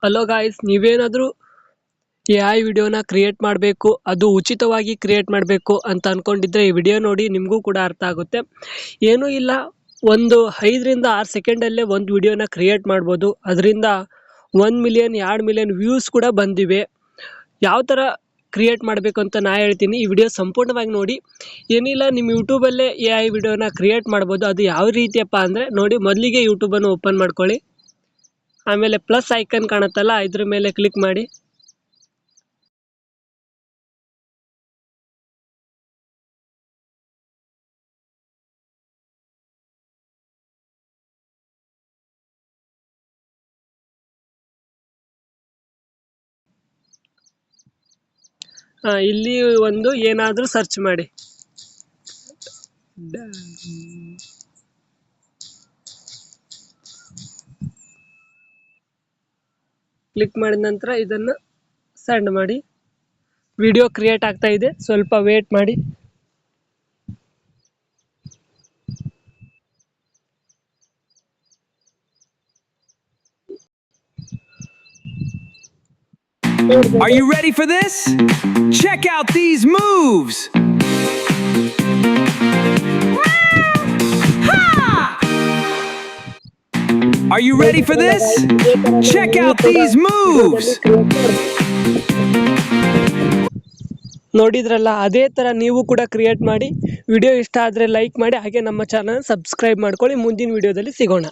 Hello guys, ನೀವೇನಾದರೂ AI ವಿಡಿಯೋನ create ಮಾಡಬೇಕು, ಅದು ಉಚಿತವಾಗಿ ಕ್ರಿಯೇಟ್ ಮಾಡಬೇಕು ಅಂತ ಅನ್ಕೊಂಡಿದ್ರೆ ಈ ವಿಡಿಯೋ ನೋಡಿ, ನಿಮಗೂ ಕೂಡ ಅರ್ಥ ಆಗುತ್ತೆ. ಏನೂ ಇಲ್ಲ, ಒಂದು 5 ರಿಂದ 6 ಸೆಕೆಂಡಲ್ಲೇ ಒಂದು ವಿಡಿಯೋನ ಕ್ರಿಯೇಟ್ ಮಾಡ್ಬೋದು. ಅದರಿಂದ 1 ಮಿಲಿಯನ್ 2 ಮಿಲಿಯನ್ ವ್ಯೂಸ್ ಕೂಡ ಬಂದಿವೆ. ಯಾವ ಥರ ಕ್ರಿಯೇಟ್ ಮಾಡಬೇಕು ಅಂತ ನಾ ಹೇಳ್ತೀನಿ, ಈ ವಿಡಿಯೋ ಸಂಪೂರ್ಣವಾಗಿ ನೋಡಿ. ಏನಿಲ್ಲ, ನಿಮ್ಮ ಯೂಟ್ಯೂಬಲ್ಲೇ AI ವಿಡಿಯೋನ ಕ್ರಿಯೇಟ್ ಮಾಡ್ಬೋದು. ಅದು ಯಾವ ರೀತಿಯಪ್ಪ ಅಂದರೆ ನೋಡಿ, ಮೊದಲಿಗೆ ಯೂಟ್ಯೂಬನ್ನು ಓಪನ್ ಮಾಡ್ಕೊಳ್ಳಿ. ಆಮೇಲೆ ಪ್ಲಸ್ ಐಕನ್ ಕಾಣುತ್ತಲ್ಲ, ಇದ್ರ ಮೇಲೆ ಕ್ಲಿಕ್ ಮಾಡಿ. ಇಲ್ಲಿ ಒಂದು ಏನಾದರೂ ಸರ್ಚ್ ಮಾಡಿ. ಕ್ಲಿಕ್ ಮಾಡಿದ ನಂತರ ಇದನ್ನು ಸೆಂಡ್ ಮಾಡಿ. ವಿಡಿಯೋ ಕ್ರಿಯೇಟ್ ಆಗ್ತಾ ಇದೆ, ಸ್ವಲ್ಪ ವೇಟ್ ಮಾಡಿ. Are you ready for this? Check out these moves! Are you ready for this? Check out these moves! ನೋಡಿದ್ರಲ್ಲ, ಅದೇ ಥರ ನೀವು ಕೂಡ ಕ್ರಿಯೇಟ್ ಮಾಡಿ. ವಿಡಿಯೋ ಇಷ್ಟ ಆದರೆ ಲೈಕ್ ಮಾಡಿ, ಹಾಗೆ ನಮ್ಮ ಚಾನಲ್ ಸಬ್ಸ್ಕ್ರೈಬ್ ಮಾಡ್ಕೊಳ್ಳಿ. ಮುಂದಿನ ವಿಡಿಯೋದಲ್ಲಿ ಸಿಗೋಣ.